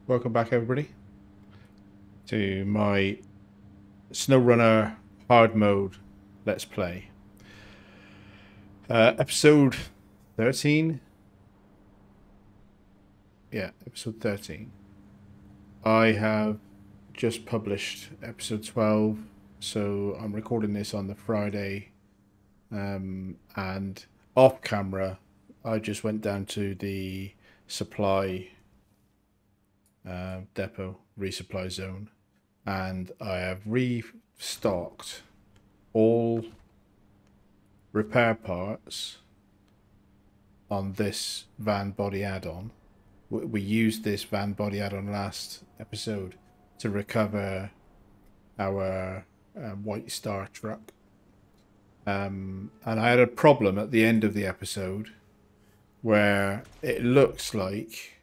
Welcome back, everybody, to my SnowRunner hard mode Let's Play. Episode 13? Yeah, episode 13. I have just published episode 12, so I'm recording this on the Friday, and off camera, I just went down to the supply depot, resupply zone, and I have restocked all repair parts on this van body add-on. We used this van body add-on last episode to recover our White Star truck, and I had a problem at the end of the episode where it looks like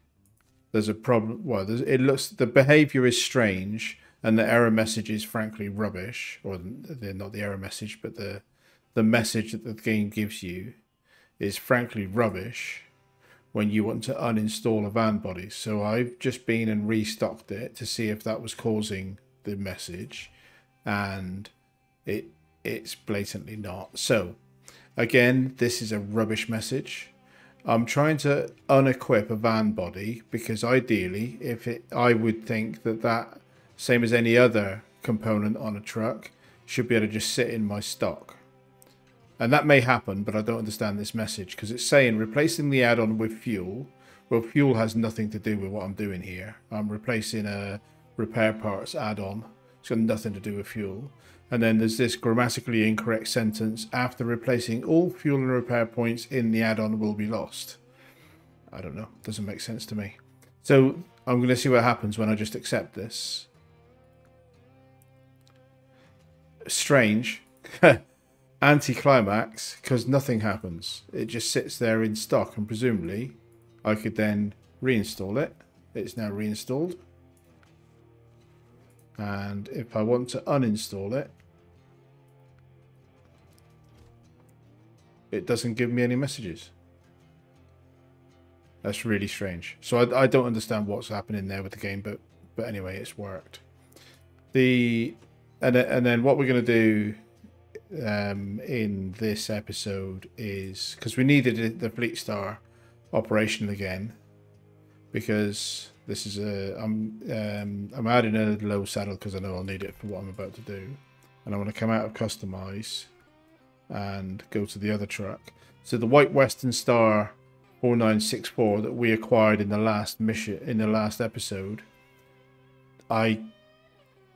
there's a problem. Well, it looks, the behavior is strange, and the error message is frankly rubbish. Or they're not the error message, but the message that the game gives you is frankly rubbish when you want to uninstall a van body. So I've just been and restocked it to see if that was causing the message, and it's blatantly not. So again, this is a rubbish message. I'm trying to unequip a van body because ideally, I would think that same as any other component on a truck, should be able to just sit in my stock. And that may happen, but I don't understand this message because it's saying replacing the add-on with fuel. Well, fuel has nothing to do with what I'm doing here. I'm replacing a repair parts add-on. It's got nothing to do with fuel. And then there's this grammatically incorrect sentence: after replacing all fuel and repair points in the add-on will be lost. I don't know. Doesn't make sense to me. So I'm going to see what happens when I just accept this. Strange. Anticlimax, because nothing happens. It just sits there in stock, and presumably I could then reinstall it. It's now reinstalled. And if I want to uninstall it, it doesn't give me any messages. That's really strange. So I don't understand what's happening there with the game, but anyway, it's worked. And then what we're going to do in this episode is, because we needed the Fleet Star operational again, because this is I'm adding a low saddle because I know I'll need it for what I'm about to do, and I want to come out of customize and go to the other truck. So the White Western Star 4964 that we acquired in the last mission, in the last episode, at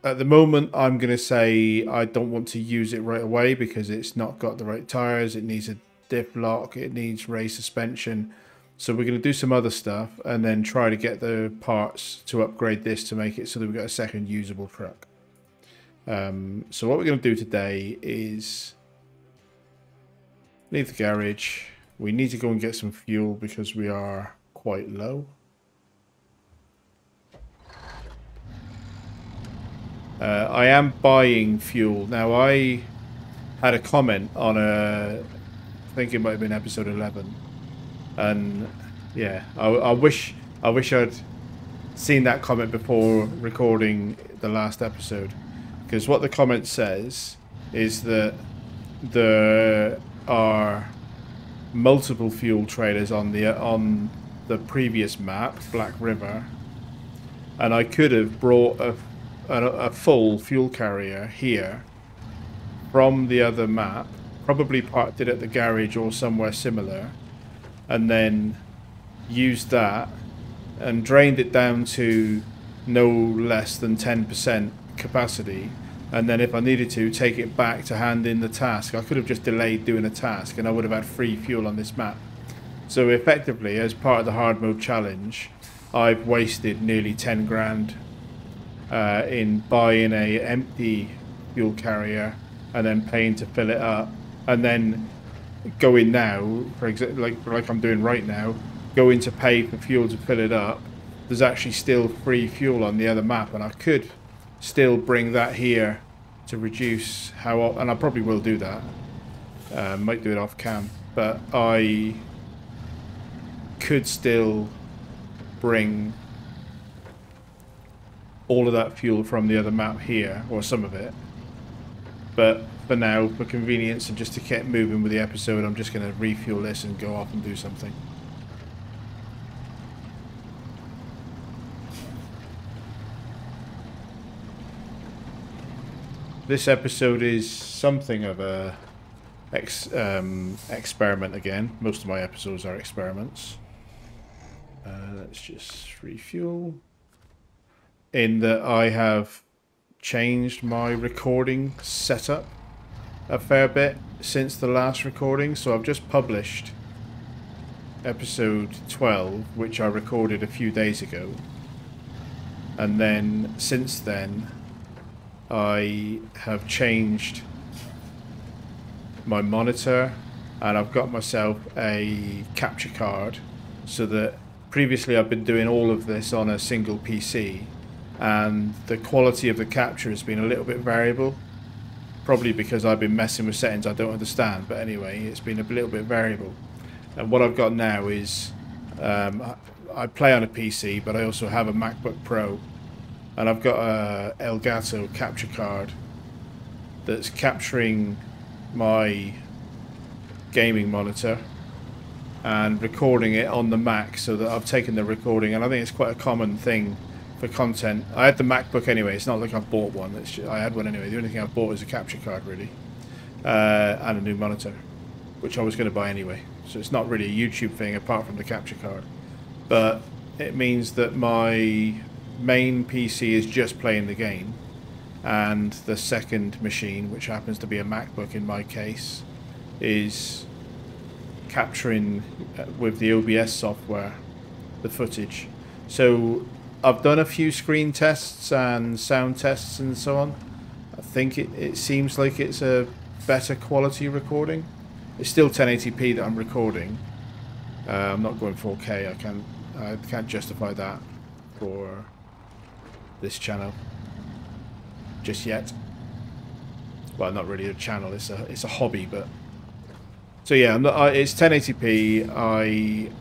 the moment I'm going to say I don't want to use it right away because it's not got the right tires, it needs a diff lock, it needs race suspension. So we're going to do some other stuff and then try to get the parts to upgrade this to make it so that we've got a second usable truck. So what we're going to do today is leave the garage. We need to go and get some fuel because we are quite low. I am buying fuel. Now, I had a comment on I think it might have been episode 11. And yeah, I wish I'd seen that comment before recording the last episode, because what the comment says is that there are multiple fuel traders on the previous map, Black River, and I could have brought a full fuel carrier here from the other map, probably parked it at the garage or somewhere similar, and then used that and drained it down to no less than 10% capacity, and then if I needed to take it back to hand in the task. I could have just delayed doing a task and I would have had free fuel on this map. So effectively, as part of the hard mode challenge, I've wasted nearly 10 grand in buying a empty fuel carrier and then paying to fill it up, and then going now, for example, like I'm doing right now, going to pay for fuel to fill it up. There's actually still free fuel on the other map, and I could still bring that here to reduce how, and I probably will do that. Might do it off cam, but I could still bring all of that fuel from the other map here, or some of it. But for now, for convenience and just to keep moving with the episode, I'm just going to refuel this and go off and do something. This episode is something of a experiment again. Most of my episodes are experiments. Let's just refuel. In that I have changed my recording setup a fair bit since the last recording. So I've just published episode 12, which I recorded a few days ago. And then since then, I have changed my monitor and I've got myself a capture card, so that previously I've been doing all of this on a single PC and the quality of the capture has been a little bit variable, probably because I've been messing with settings I don't understand, but anyway, it's been a little bit variable. And what I've got now is I play on a PC, but I also have a MacBook Pro. And I've got a Elgato capture card that's capturing my gaming monitor and recording it on the Mac, so that I've taken the recording, and I think it's quite a common thing for content. I had the MacBook anyway, it's not like I've bought one, it's just, I had one anyway. The only thing I've bought is a capture card really, and a new monitor, which I was going to buy anyway. So it's not really a YouTube thing apart from the capture card. But it means that my main PC is just playing the game, and the second machine, which happens to be a MacBook in my case, is capturing with the OBS software the footage. So I've done a few screen tests and sound tests and so on. I think it seems like it's a better quality recording. It's still 1080p that I'm recording. I'm not going 4K. I can't justify that for this channel just yet. Well, not really a channel, it's a hobby, but so yeah, it's 1080p. I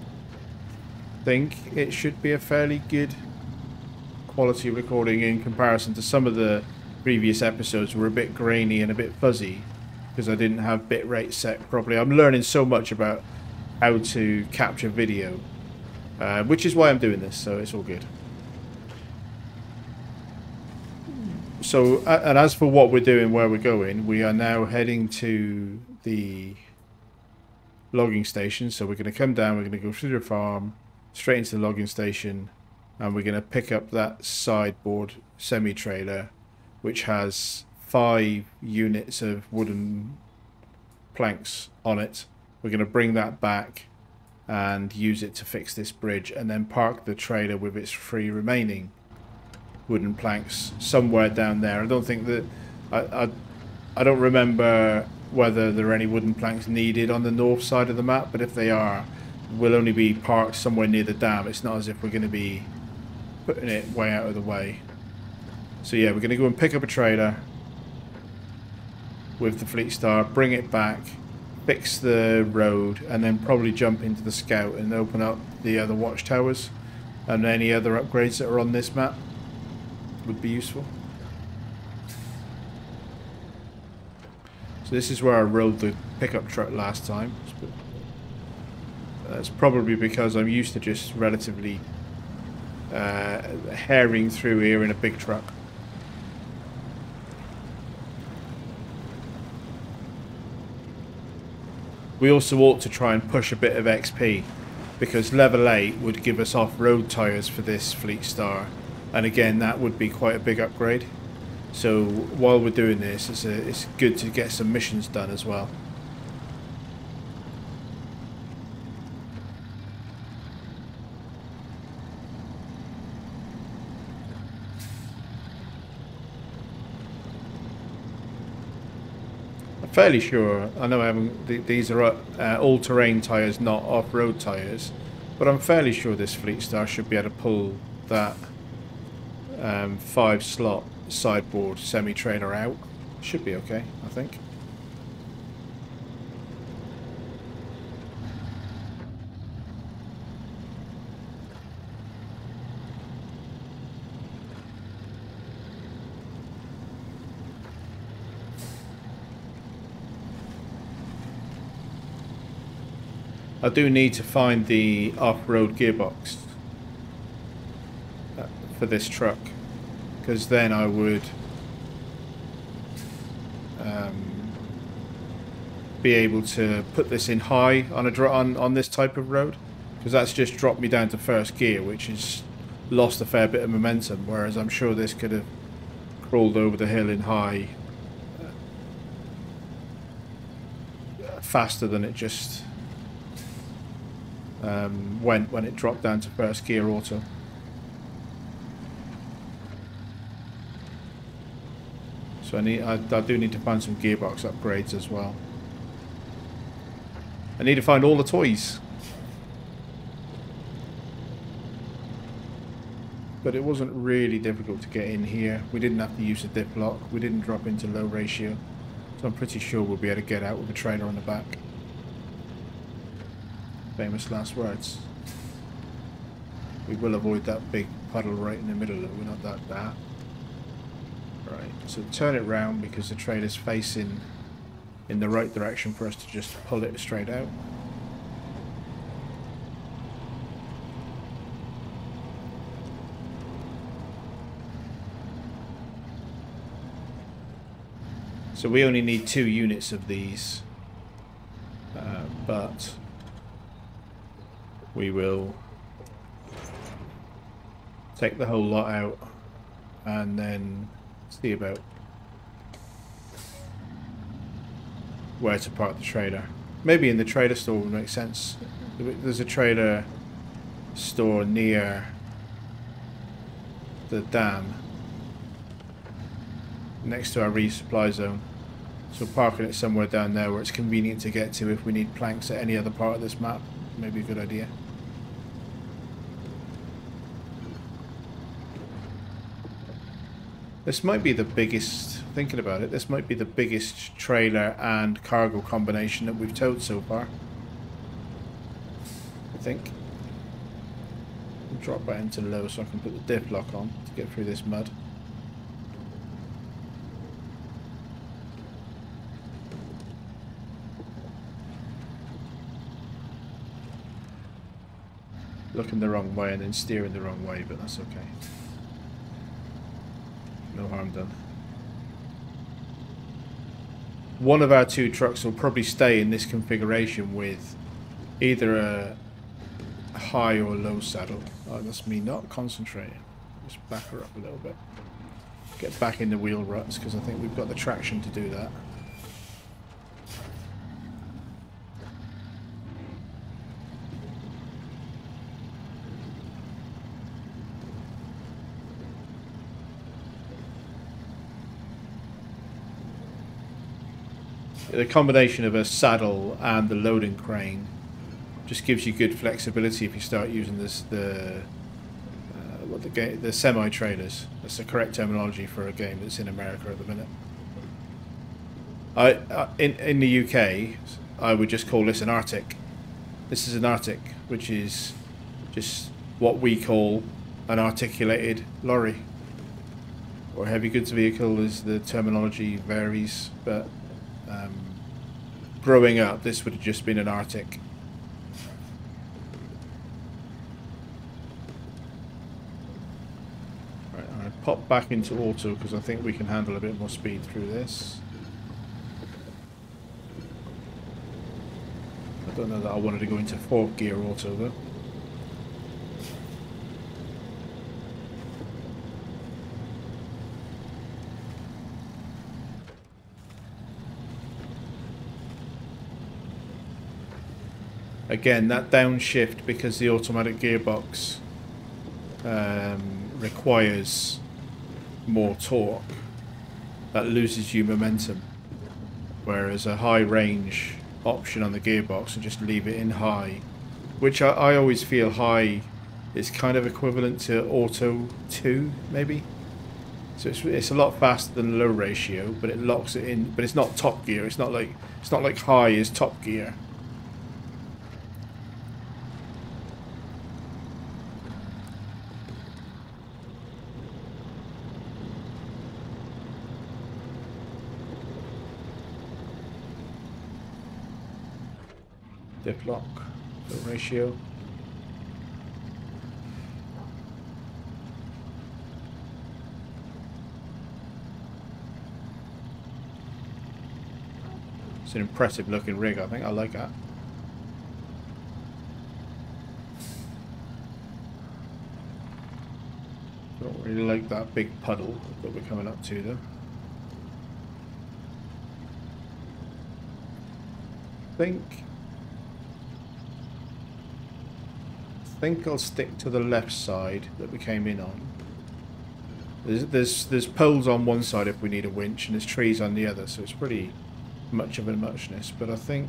think it should be a fairly good quality recording in comparison to some of the previous episodes were a bit grainy and a bit fuzzy because I didn't have bitrate set properly. I'm learning so much about how to capture video, which is why I'm doing this, so it's all good. So, and as for what we're doing, where we're going, we are now heading to the logging station. So we're going to come down, we're going to go through the farm, straight into the logging station, and we're going to pick up that sideboard semi-trailer, which has 5 units of wooden planks on it. We're going to bring that back and use it to fix this bridge, and then park the trailer with its 3 remaining wooden planks somewhere down there. I don't think that I don't remember whether there are any wooden planks needed on the north side of the map, but if they are, we'll only be parked somewhere near the dam. It's not as if we're going to be putting it way out of the way. So yeah, we're going to go and pick up a trailer with the Fleet Star, bring it back, fix the road, and then probably jump into the Scout and open up the other watchtowers and any other upgrades that are on this map. Would be useful. So this is where I rode the pickup truck last time. That's probably because I'm used to just relatively herring through here in a big truck. We also ought to try and push a bit of XP, because level 8 would give us off-road tyres for this Fleet Star. And again, that would be quite a big upgrade. So while we're doing this, it's good to get some missions done as well. I'm fairly sure, I know I haven't, these are all-terrain tyres, not off-road tyres, but I'm fairly sure this Fleet Star should be able to pull that 5-slot sideboard semi-trailer out. Should be okay, I think. I do need to find the off-road gearbox for this truck, because then I would be able to put this in high on this type of road, because that's just dropped me down to first gear, which has lost a fair bit of momentum, whereas I'm sure this could have crawled over the hill in high faster than it just went when it dropped down to first gear auto. So I do need to find some gearbox upgrades as well. I need to find all the toys. But it wasn't really difficult to get in here. We didn't have to use a dip lock. We didn't drop into low ratio. So I'm pretty sure we'll be able to get out with a trailer on the back. Famous last words. We will avoid that big puddle right in the middle. We're not that bad. Right, so turn it round because the trailer's facing in the right direction for us to just pull it straight out. So we only need 2 units of these, but we will take the whole lot out and then see about where to park the trailer. Maybe in the trailer store would make sense. There's a trailer store near the dam next to our resupply zone, so parking it somewhere down there where it's convenient to get to if we need planks at any other part of this map. Maybe a good idea. This might be the biggest, thinking about it, this might be the biggest trailer and cargo combination that we've towed so far. I think. I'll drop that into low so I can put the dip lock on to get through this mud. Looking the wrong way and then steering the wrong way, but that's okay. No harm done. One of our 2 trucks will probably stay in this configuration with either a high or low saddle. Oh, that's me not concentrating. Just back her up a little bit. Get back in the wheel ruts because I think we've got the traction to do that. The combination of a saddle and the loading crane just gives you good flexibility if you start using the semi trailers. That's the correct terminology for a game that's in America at the minute. In the UK, I would just call this an Arctic. This is an Arctic, which is just what we call an articulated lorry or heavy goods vehicle, as the terminology varies, but growing up this would have just been an Arctic. Right, I'm going to pop back into auto because I think we can handle a bit more speed through this. I don't know that I wanted to go into 4th gear auto though. Again, that downshift, because the automatic gearbox requires more torque, that loses you momentum. Whereas a high range option on the gearbox and just leave it in high, which I always feel high is kind of equivalent to auto 2 maybe. So it's a lot faster than low ratio, but it locks it in. But it's not top gear. It's not like high is top gear. Dip lock, The ratio. It's an impressive looking rig, I think. I like that. Don't really like that big puddle that we're coming up to though. I think I'll stick to the left side that we came in on. There's poles on one side if we need a winch, and there's trees on the other, so it's pretty much of a muchness, but I think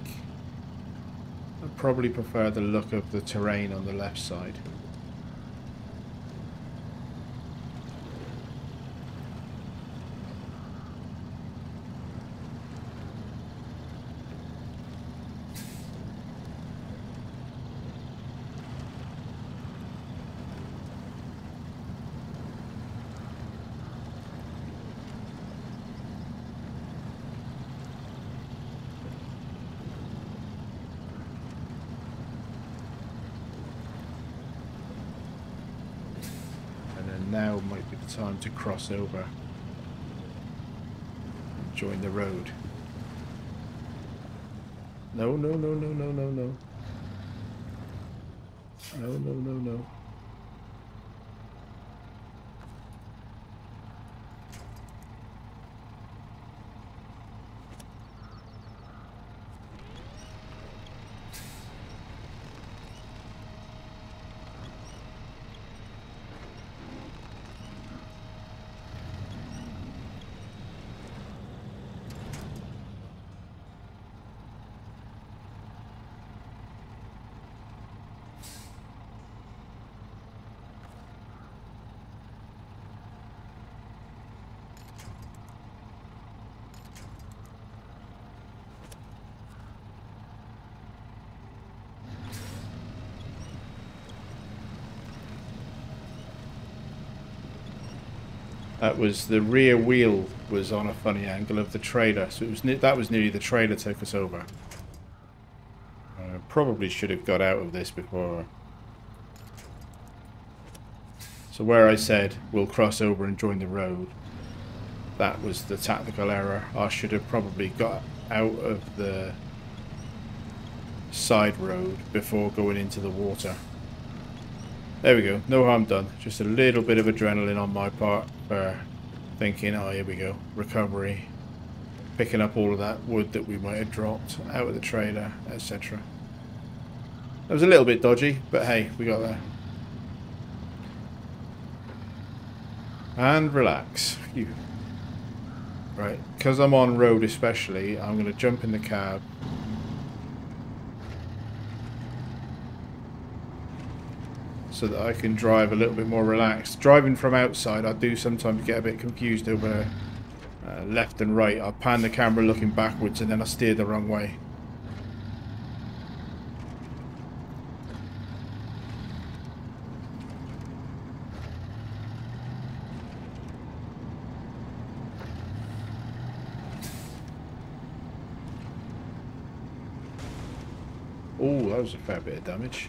I probably prefer the look of the terrain on the left side. Now might be the time to cross over and join the road. No, no, no, no, no, no, no. No, no, no, no. That was the rear wheel was on a funny angle of the trailer, so it was that was nearly the trailer took us over. Probably should have got out of this before. So where I said we'll cross over and join the road, that was the tactical error. I should have probably got out of the side road before going into the water. There we go, no harm done. Just a little bit of adrenaline on my part for thinking, oh, here we go, recovery, picking up all of that wood that we might have dropped out of the trailer, etc. That was a little bit dodgy, but hey, we got there. And relax. Phew. Right, because I'm on road especially, I'm going to jump in the cab. So that I can drive a little bit more relaxed. Driving from outside, I do sometimes get a bit confused over left and right. I pan the camera looking backwards and then I steer the wrong way. Oh, that was a fair bit of damage.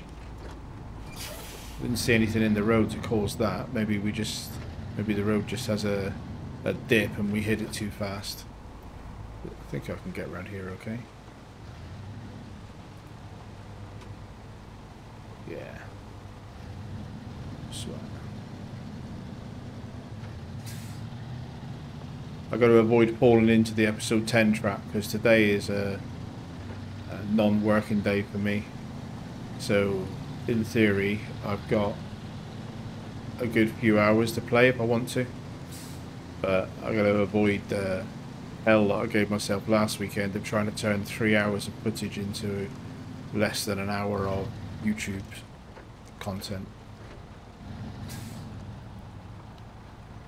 Didn't see anything in the road to cause that. Maybe the road just has a dip and we hit it too fast. I think I can get around here okay. Yeah. So I got to avoid falling into the episode 10 trap because today is a non-working day for me. So in theory, I've got a good few hours to play if I want to, but I got to avoid the hell that I gave myself last weekend of trying to turn 3 hours of footage into less than an hour of YouTube content.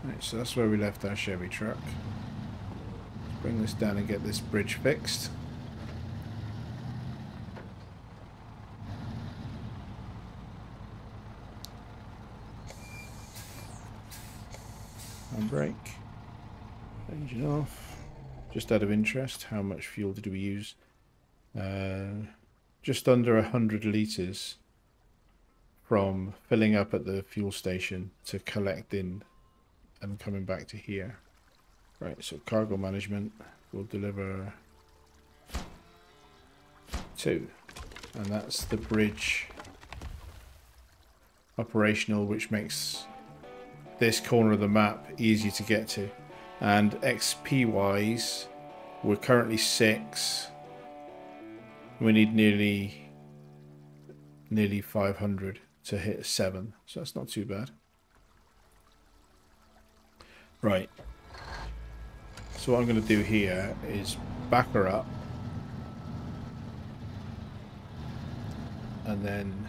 Right, so that's where we left our Chevy truck. Let's bring this down and get this bridge fixed. Brake, engine off. Just out of interest, how much fuel did we use? just under 100 litres from filling up at the fuel station to collecting and coming back to here. Right, so cargo management will deliver 2. And that's the bridge operational, which makes this corner of the map easy to get to. And XP wise, we're currently 6. We need nearly 500 to hit 7, so that's not too bad. Right, so what I'm going to do here is back her up and then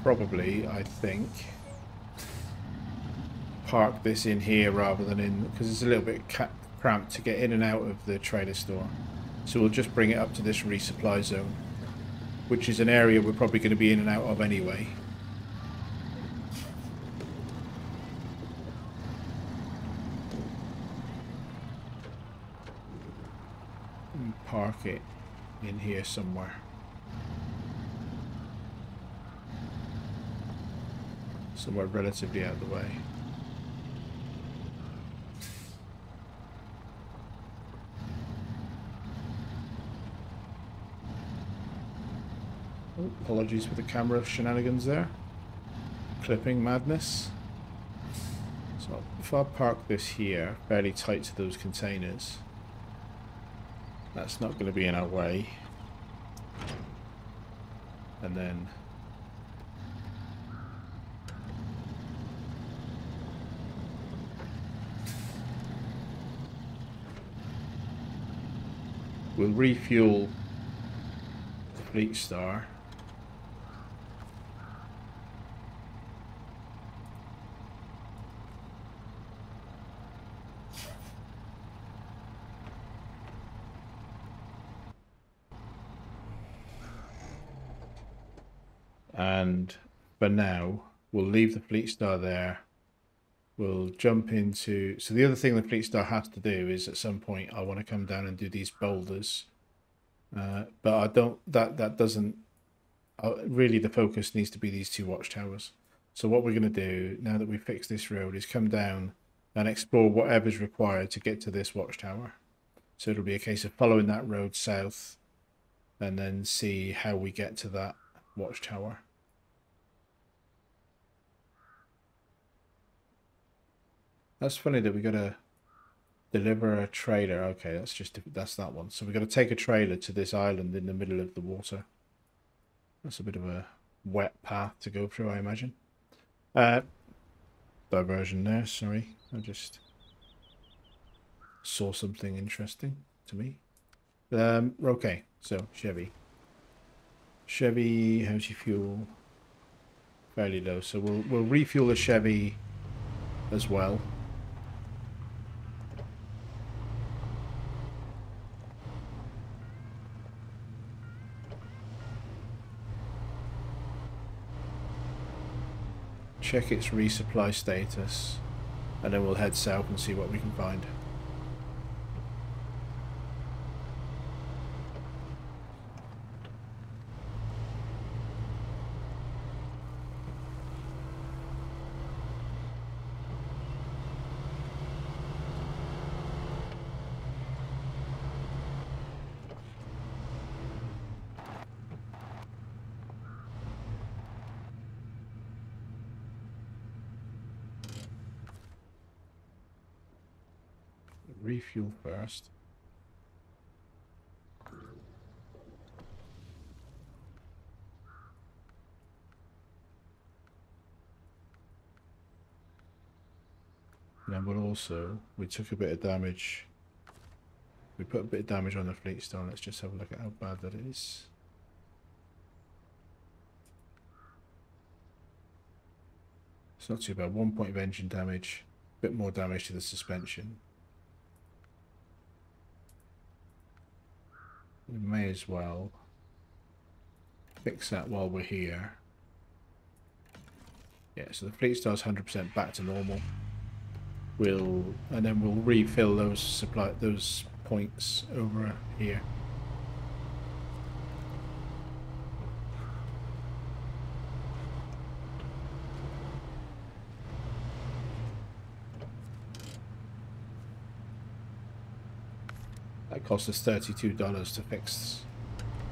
probably, I think, park this in here rather than in, because it's a little bit cramped to get in and out of the trader store. So we'll just bring it up to this resupply zone, which is an area we're probably going to be in and out of anyway. And park it in here somewhere. Somewhere relatively out of the way. Oh, apologies for the camera shenanigans there. Clipping madness. So if I park this here, fairly tight to those containers, that's not going to be in our way. And then we'll refuel the Fleet Star. And for now, we'll leave the Fleet Star there. We'll jump into... So the other thing the Fleet Star has to do is at some point I want to come down and do these boulders. But I don't... That doesn't... really the focus needs to be these 2 watchtowers. So what we're going to do, now that we've fixed this road, is come down and explore whatever's required to get to this watchtower. So it'll be a case of following that road south and then see how we get to that watchtower. That's funny that we got to deliver a trailer. Okay, that's that one. So we got to take a trailer to this island in the middle of the water. That's a bit of a wet path to go through, I imagine. Diversion there, sorry. I just saw something interesting to me. Okay, so Chevy. Chevy, how's your fuel? Fairly low, so we'll refuel the Chevy as well. Check its resupply status, and then we'll head south and see what we can find. Refuel first. And then we'll also, we took a bit of damage. We put a bit of damage on the Fleet Star. Let's just have a look at how bad that is. It's not too bad. 1 point of engine damage, a bit more damage to the suspension. We may as well fix that while we're here. Yeah, so the Fleet Star's 100% back to normal. And then we'll refill those points over here. That cost us $32 to fix.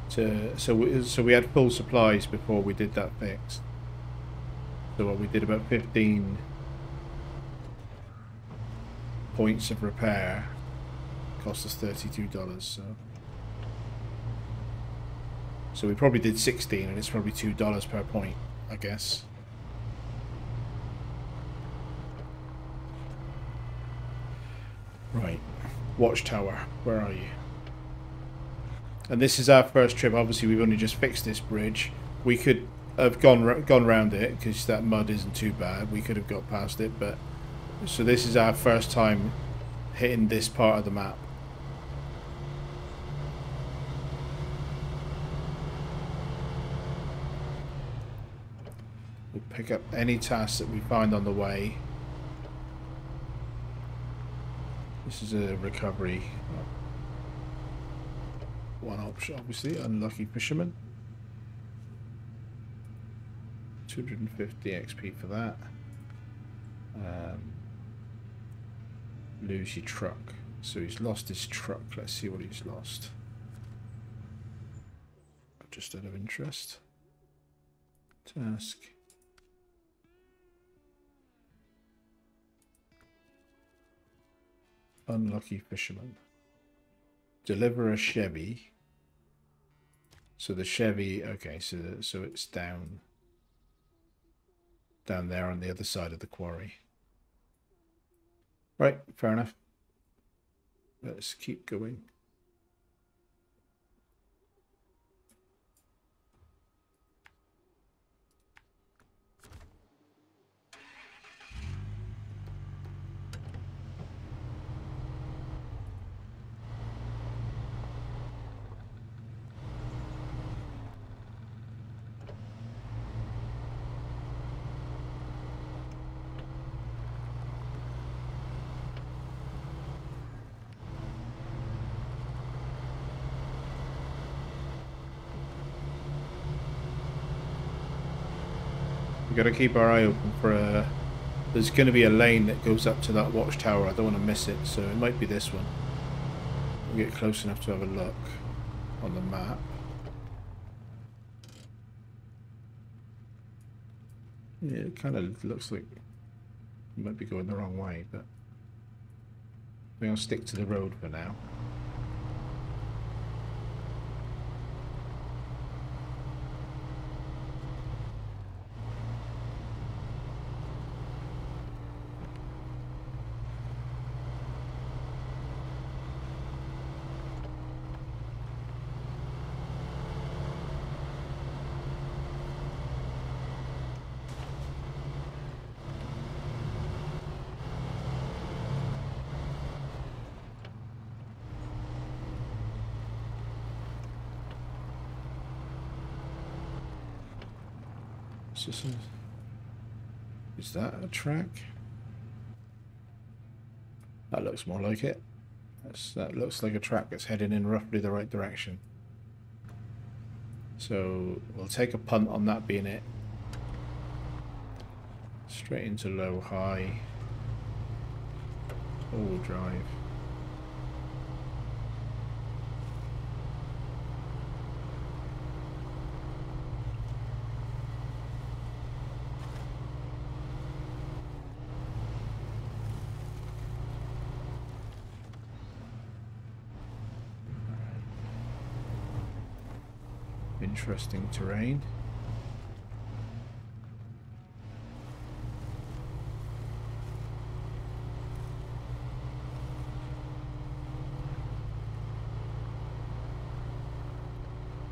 So we had full supplies before we did that fix. So what we did, about 15 points of repair, cost us $32. So we probably did 16, and it's probably $2 per point, I guess. Right, watchtower, where are you? And this is our first trip. Obviously, we've only just fixed this bridge. We could have gone round it because that mud isn't too bad. We could have got past it, but so this is our first time hitting this part of the map. We'll pick up any tasks that we find on the way. This is a recovery. One option, obviously, unlucky fisherman. 250 XP for that. Lose your truck. So he's lost his truck. Let's see what he's lost. Just out of interest. Task. Unlucky fisherman. Deliver a Chevy. So the Chevy, okay, so it's down there on the other side of the quarry. Right, fair enough. Let's keep going. Got to keep our eye open for there's going to be a lane that goes up to that watchtower. I don't want to miss it, so it might be this one. We'll get close enough to have a look on the map. Yeah, it kind of looks like we might be going the wrong way, but we're going to stick to the road for now. Is that a track? That looks more like it. That looks like a track that's heading in roughly the right direction. So we'll take a punt on that being it. Straight into low, high. All-wheel drive. Interesting terrain.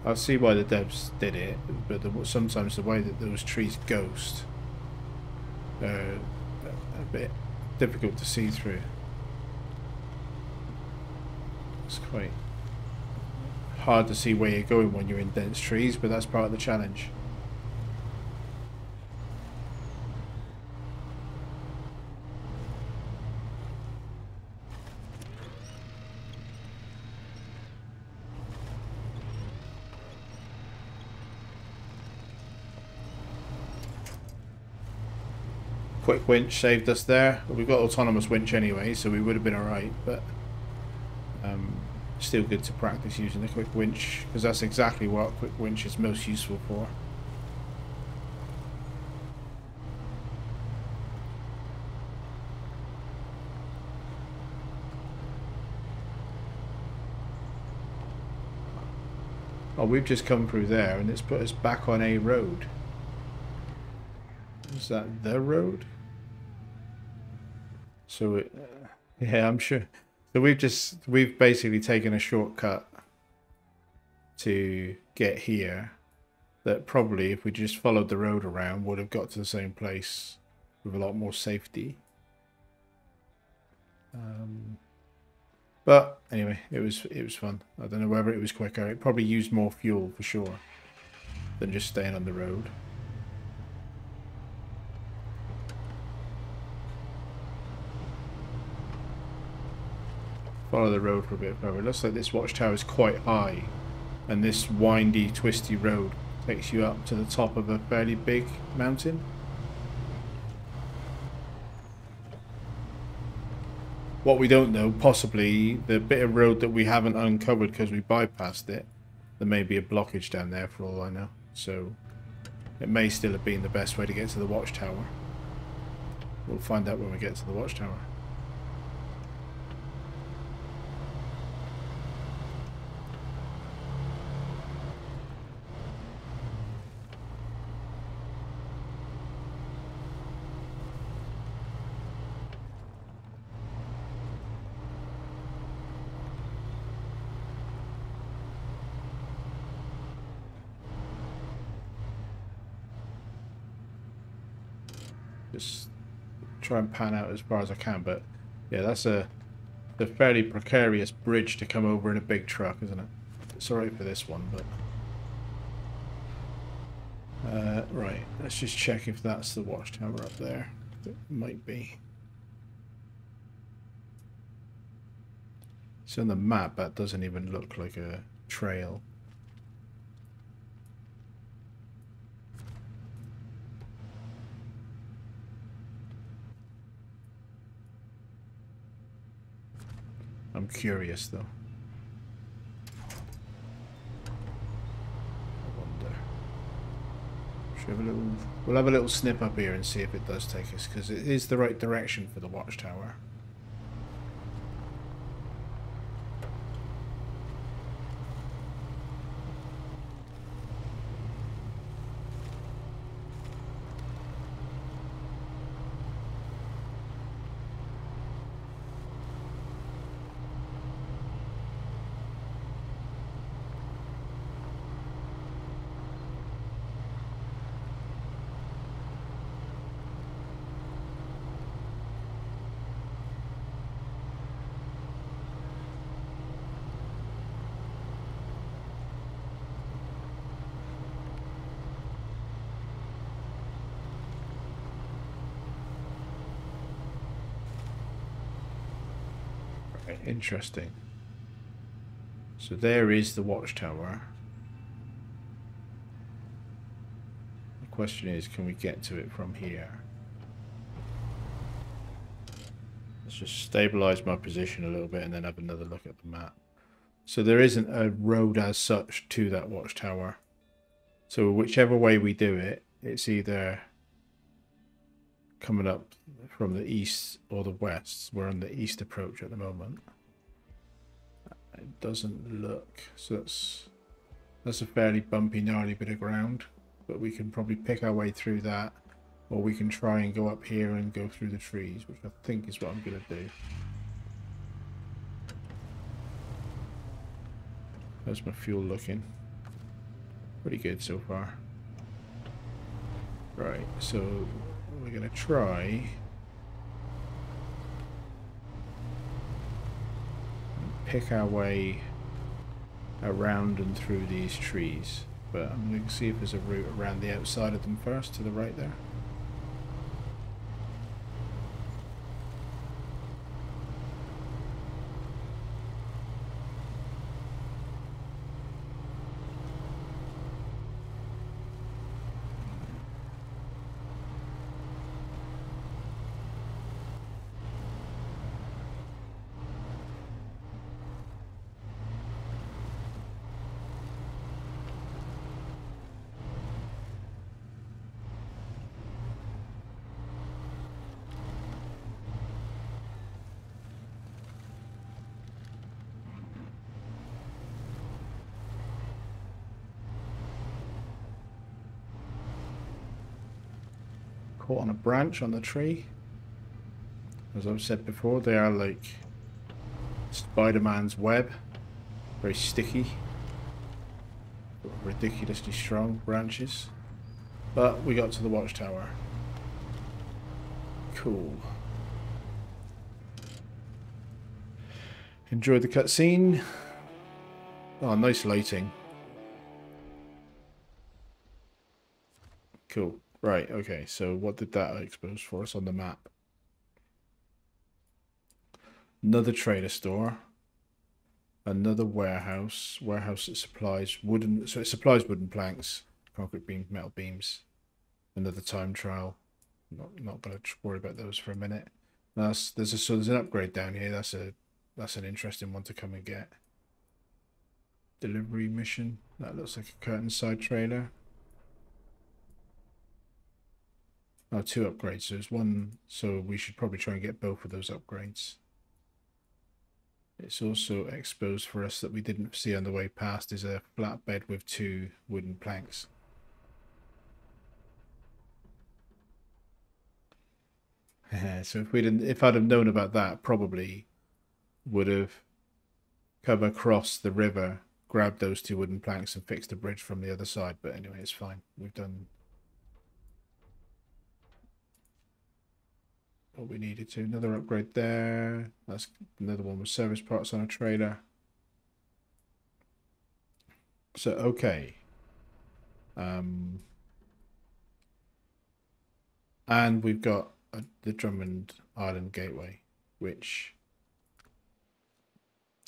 I see why the devs did it, but sometimes the way that those trees ghost are a bit difficult to see through. It's quite hard to see where you're going when you're in dense trees, but that's part of the challenge. Quick winch saved us there. We've got autonomous winch anyway, so we would have been alright, but Still good to practice using the quick winch, because that's exactly what a quick winch is most useful for. Oh, we've just come through there and it's put us back on a road. Is that the road? So it, yeah, I'm sure. So we've basically taken a shortcut to get here that probably if we just followed the road around would have got to the same place with a lot more safety. But anyway, it was fun. I don't know whether it was quicker. It probably used more fuel for sure than just staying on the road. Follow the road for a bit further. It looks like this watchtower is quite high, and this windy, twisty road takes you up to the top of a fairly big mountain. What we don't know, possibly the bit of road that we haven't uncovered because we bypassed it, there may be a blockage down there for all I know. So it may still have been the best way to get to the watchtower. We'll find out when we get to the watchtower. Just try and pan out as far as I can, but yeah, that's a fairly precarious bridge to come over in a big truck, isn't it? It's alright for this one, but right, let's just check if that's the watchtower up there. It might be. So on the map that doesn't even look like a trail. I'm curious though. I wonder. Should we have a little? We'll have a little snip up here and see if it does take us, because it is the right direction for the watchtower. Interesting. So there is the watchtower. The question is, can we get to it from here? Let's just stabilize my position a little bit and then have another look at the map. So there isn't a road as such to that watchtower. So whichever way we do it, it's either coming up from the east or the west. We're on the east approach at the moment. It doesn't look, so that's a fairly bumpy, gnarly bit of ground, but we can probably pick our way through that, or we can try and go up here and go through the trees, which I think is what I'm going to do. How's my fuel looking? Pretty good so far. Right, so we're going to try and pick our way around and through these trees, but I'm going to see if there's a route around the outside of them first, to the right there. caught on a branch on the tree. As I've said before, they are like Spider-Man's web. Very sticky. Ridiculously strong branches. But we got to the watchtower. Cool. Enjoyed the cutscene. Oh, nice lighting. Cool. Right, okay, so what did that expose for us on the map? Another trader store. Another warehouse. Warehouse that supplies wooden... So it supplies wooden planks, concrete beams, metal beams. Another time trial. Not going to worry about those for a minute. There's an upgrade down here. That's an interesting one to come and get. Delivery mission. That looks like a curtain side trailer. Oh, 2 upgrades. So there's one. So we should probably try and get both of those upgrades. It's also exposed for us that we didn't see on the way past is a flatbed with 2 wooden planks. So if I'd have known about that, probably would have come across the river, grabbed those 2 wooden planks and fixed the bridge from the other side. But anyway, it's fine. We've done what we needed to. Another upgrade there. That's another one with service parts on a trailer. So, okay. And we've got the Drummond Island Gateway, which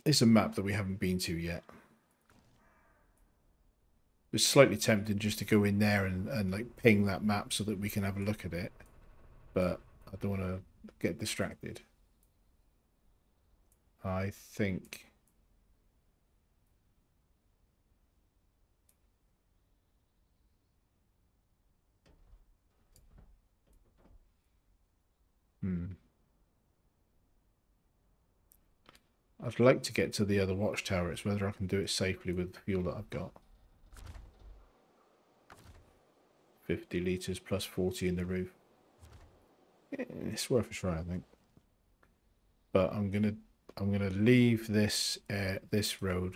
is a map that we haven't been to yet. It's slightly tempting just to go in there and like ping that map so that we can have a look at it. But I don't want to get distracted. I think... I'd like to get to the other watchtower. It's whether I can do it safely with the fuel that I've got. 50 litres plus 40 in the roof. It's worth a try, I think. But I'm gonna leave this this road,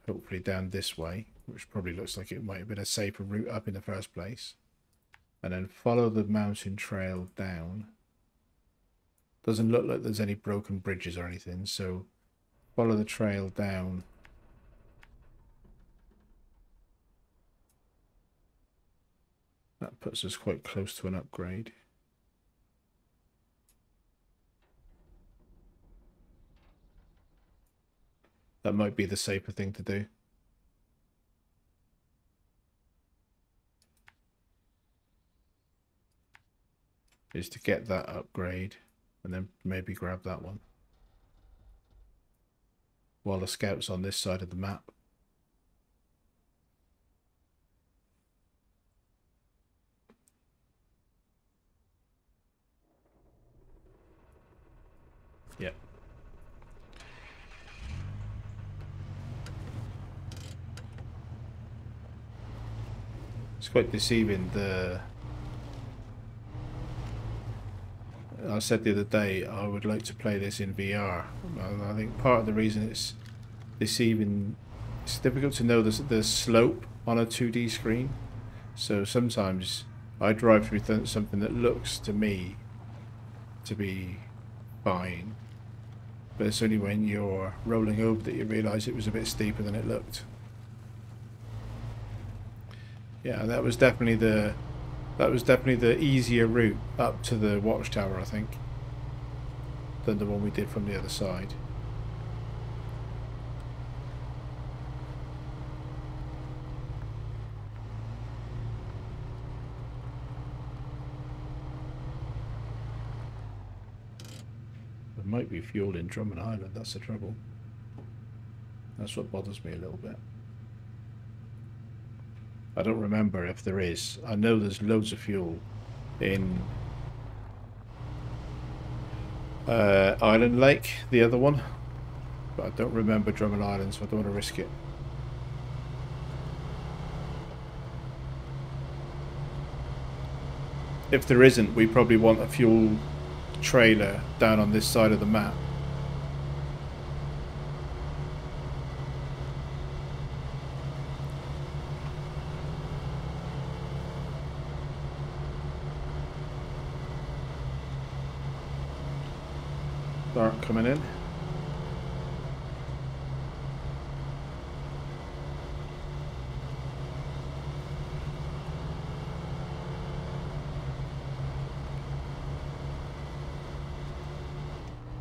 hopefully down this way, which probably looks like it might have been a safer route up in the first place, and then follow the mountain trail down. Doesn't look like there's any broken bridges or anything, so follow the trail down. That puts us quite close to an upgrade. That might be the safer thing to do. Is to get that upgrade and then maybe grab that one while the scout's on this side of the map. Yep. It's quite deceiving. I said the other day I would like to play this in VR. I think part of the reason it's deceiving, it's difficult to know the slope on a 2D screen. So sometimes I drive through something that looks to me to be fine, but it's only when you're rolling over that you realise it was a bit steeper than it looked. Yeah, that was definitely the easier route up to the watchtower, I think, than the one we did from the other side. There might be fuel in Drummond Island, that's the trouble. That's what bothers me a little bit. I don't remember if there is. I know there's loads of fuel in Island Lake, the other one, but I don't remember Drummond Island, so I don't want to risk it. if there isn't, we probably want a fuel trailer down on this side of the map. Start coming in.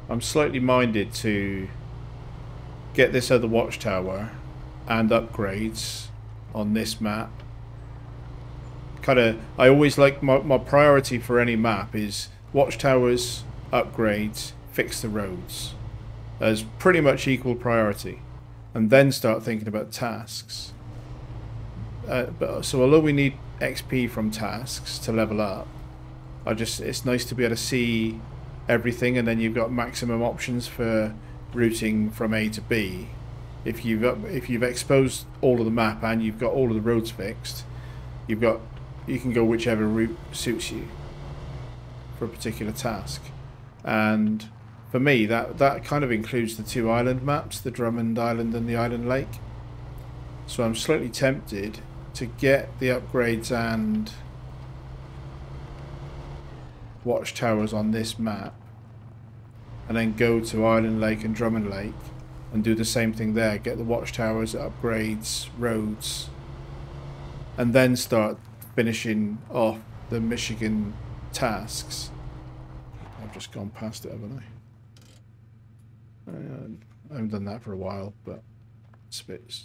I'm slightly minded to get this other watchtower and upgrades on this map. I always like my priority for any map is watchtowers, upgrades, fix the roads as pretty much equal priority, and then start thinking about tasks. So although we need XP from tasks to level up, it's nice to be able to see everything, and then you've got maximum options for routing from A to B. If you've exposed all of the map and you've got all of the roads fixed, you can go whichever route suits you for a particular task. And for me, that kind of includes the two island maps, the Drummond Island and the Island Lake. So I'm slightly tempted to get the upgrades and watchtowers on this map, and then go to Island Lake and Drummond Lake and do the same thing there. Get the watchtowers, upgrades, roads, and then start finishing off the Michigan tasks. I've just gone past it, haven't I? I haven't done that for a while, but it's a bit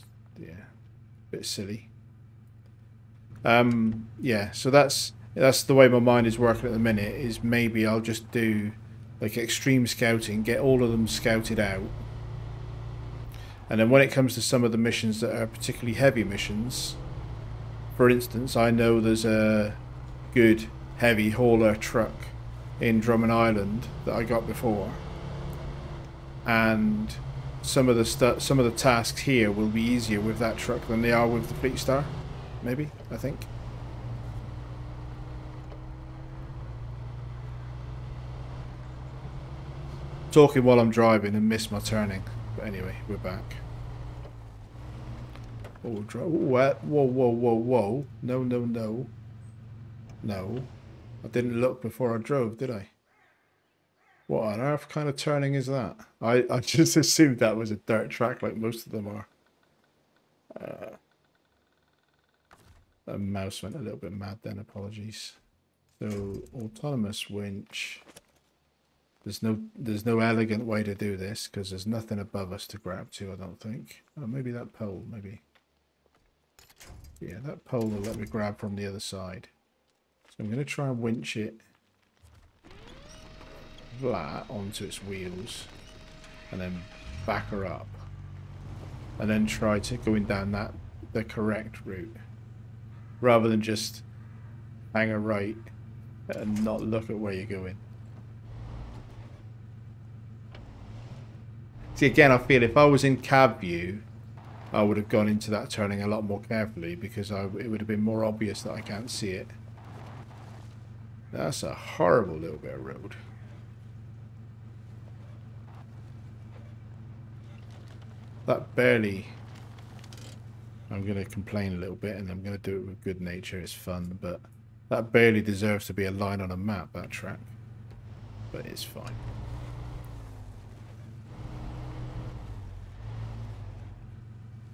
silly. Yeah, so that's the way my mind is working at the minute. Is maybe I'll just do like extreme scouting, get all of them scouted out, and then when it comes to some of the missions that are particularly heavy missions, for instance, I know there's a good heavy hauler truck in Drummond Island that I got before, and some of the tasks here will be easier with that truck than they are with the Fleet Star. Maybe, I think. Talking while I'm driving and miss my turning. But anyway, we're back. Oh, whoa. No. I didn't look before I drove, did I? What on earth kind of turning is that? I just assumed that was a dirt track like most of them are. That mouse went a little bit mad then, apologies. So, autonomous winch. There's no elegant way to do this because there's nothing above us to grab to, I don't think. Oh, maybe that pole, maybe. Yeah, that pole will let me grab from the other side. So I'm going to try and winch it flat onto its wheels and then back her up. And then try to going down the correct route. Rather than just hang a right and not look at where you're going. See, again, I feel if I was in cab view, I would have gone into that turning a lot more carefully because it would have been more obvious that I can't see it. That's a horrible little bit of road. That barely... I'm going to complain a little bit and I'm going to do it with good nature. It's fun, but that barely deserves to be a line on a map, that track. But it's fine.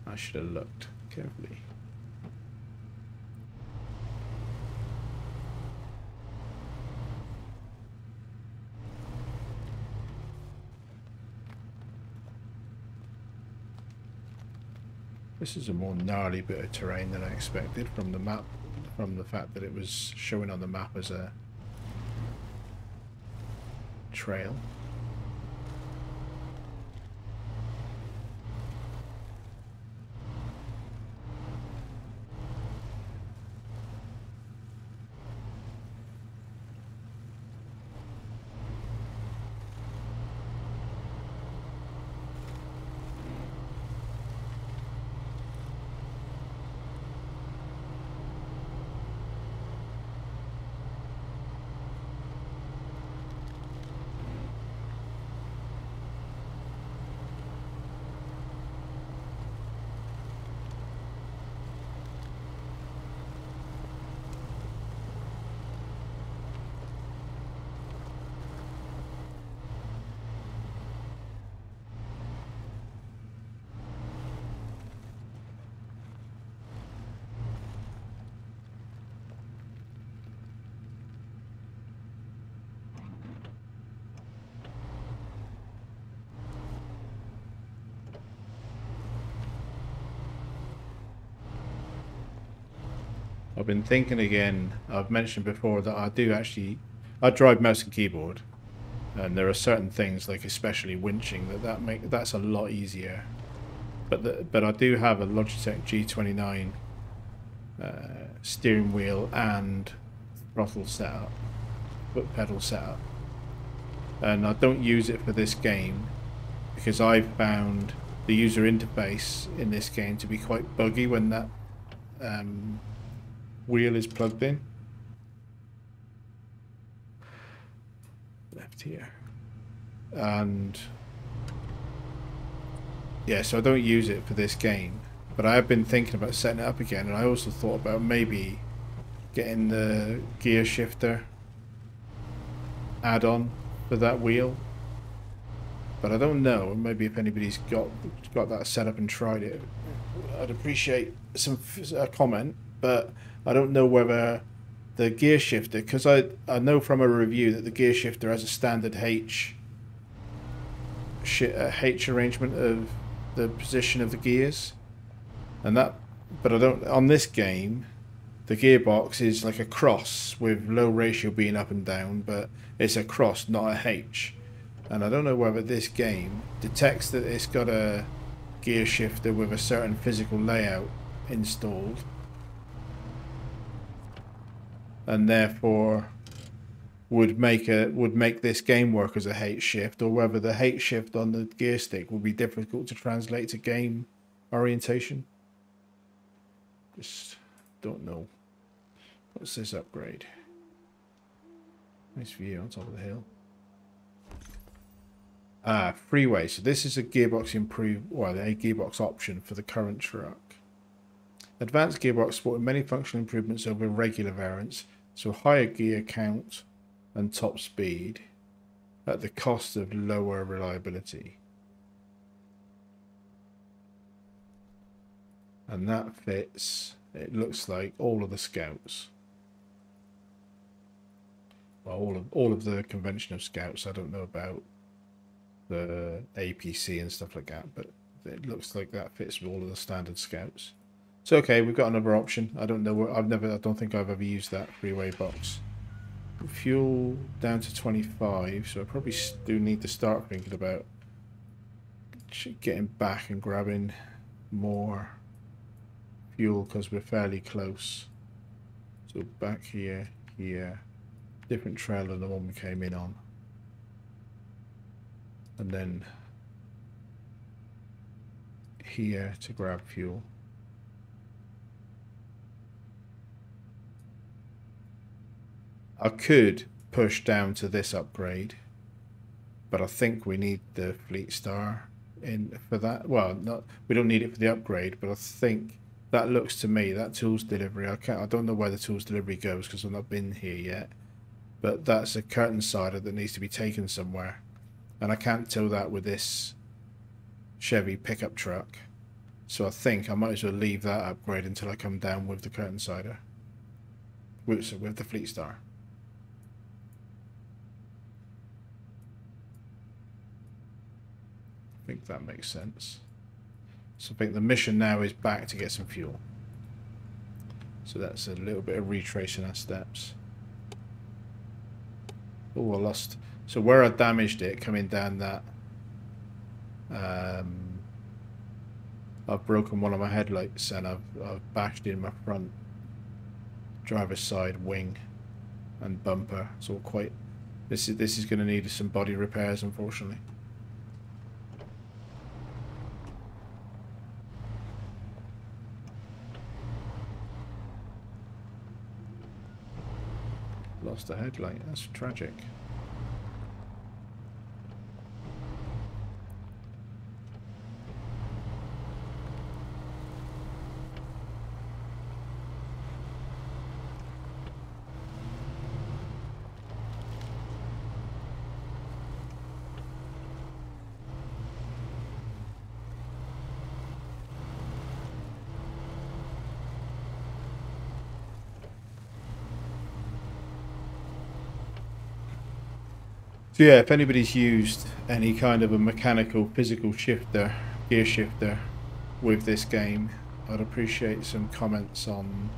I should have looked carefully. This is a more gnarly bit of terrain than I expected from the map, from the fact that it was showing on the map as a trail. I've been thinking again. I've mentioned before that I drive mouse and keyboard, and there are certain things, like especially winching, that's a lot easier. But I do have a Logitech G29 steering wheel and throttle setup, foot pedal setup, and I don't use it for this game because I've found the user interface in this game to be quite buggy when that wheel is plugged in. Left here. And yeah, so I don't use it for this game, but I have been thinking about setting it up again, and I also thought about maybe getting the gear shifter add-on for that wheel, but I don't know. Maybe if anybody's got that set up and tried it, I'd appreciate a comment. But I don't know whether the gear shifter, because I know from a review that the gear shifter has a standard H arrangement of the position of the gears, and that, but I don't, on this game the gearbox is like a cross with low ratio being up and down, but it's a cross, not a H. And I don't know whether this game detects that it's got a gear shifter with a certain physical layout installed, and therefore would make this game work as a H shift, or whether the H shift on the gear stick would be difficult to translate to game orientation. Just don't know. What's this upgrade? Nice view on top of the hill. Freeway. So this is a gearbox a gearbox option for the current truck. Advanced gearbox supporting many functional improvements over regular variants, so higher gear count and top speed at the cost of lower reliability. And that fits, it looks like, all of the Scouts. Well, all of the conventional Scouts. I don't know about the APC and stuff like that, but it looks like that fits with all of the standard Scouts. So okay, we've got another option. I don't know. I don't think I've ever used that freeway box. Fuel down to 25, so I probably do need to start thinking about getting back and grabbing more fuel because we're fairly close. So back here, different trail than the one we came in on, and then here to grab fuel. I could push down to this upgrade, but I think we need the Fleet Star in for that. Well, we don't need it for the upgrade, but I think that looks to me, that tools delivery, I don't know where the tools delivery goes because I've not been here yet, but that's a curtain sider that needs to be taken somewhere, and I can't tow that with this Chevy pickup truck, so I think I might as well leave that upgrade until I come down with the curtain sider, with the Fleet Star. I think that makes sense. So I think the mission now is back to get some fuel. So that's a little bit of retracing our steps. Oh, I lost. So where I damaged it coming down that, I've broken one of my headlights and I've bashed in my front driver's side wing and bumper. It's all quite. This is going to need some body repairs, unfortunately. Lost a headlight. That's tragic. So yeah, if anybody's used any kind of a mechanical physical shifter, gear shifter with this game, I'd appreciate some comments on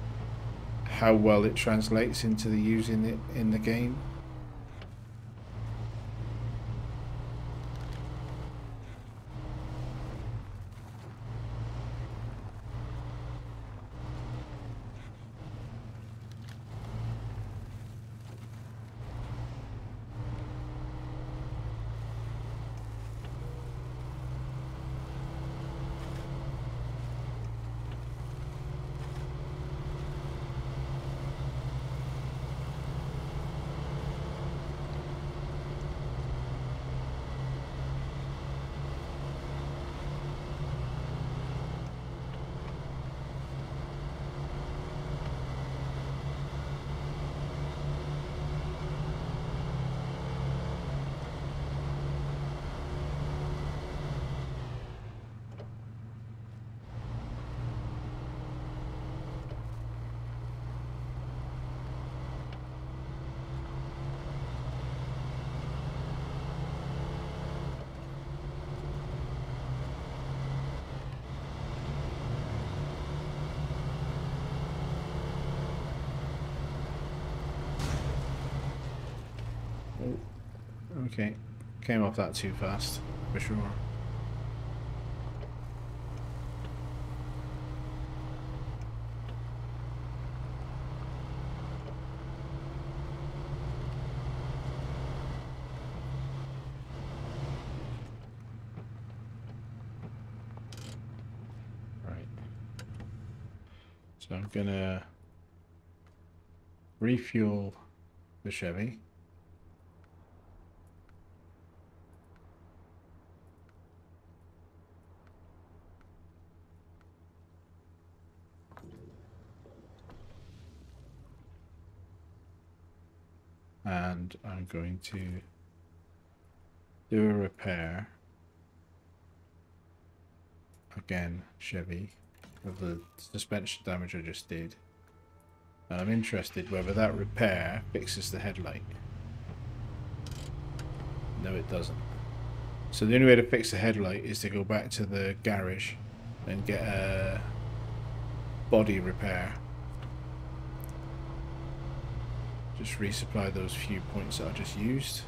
how well it translates into the using it in the game. Okay, came off that too fast, for sure. Right. So I'm gonna refuel the Chevy. And I'm going to do a repair. Again, Chevy, of the suspension damage I just did. And I'm interested whether that repair fixes the headlight. No, it doesn't. So the only way to fix the headlight is to go back to the garage and get a body repair. Just resupply those few points that I just used.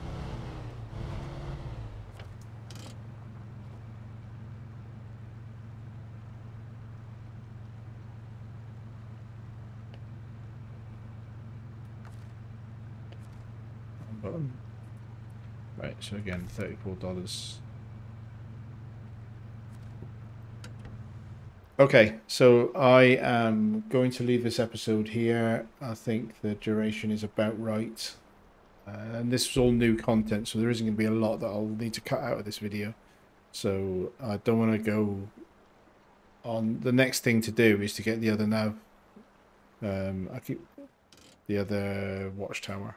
Button. Right, so again, $34. Okay, so I am going to leave this episode here. I think the duration is about right. And this is all new content, so there isn't going to be a lot that I'll need to cut out of this video. So I don't want to go on. The next thing to do is to get the other nav. I keep the other watchtower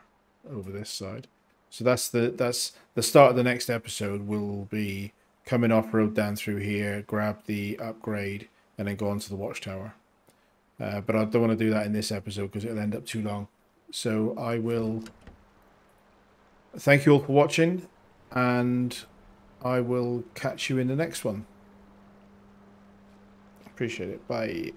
over this side. So that's the start of the next episode. Will be coming off-road down through here, grab the upgrade, and then go on to the watchtower. But I don't want to do that in this episode because it'll end up too long. So I will thank you all for watching, and I will catch you in the next one. Appreciate it. Bye.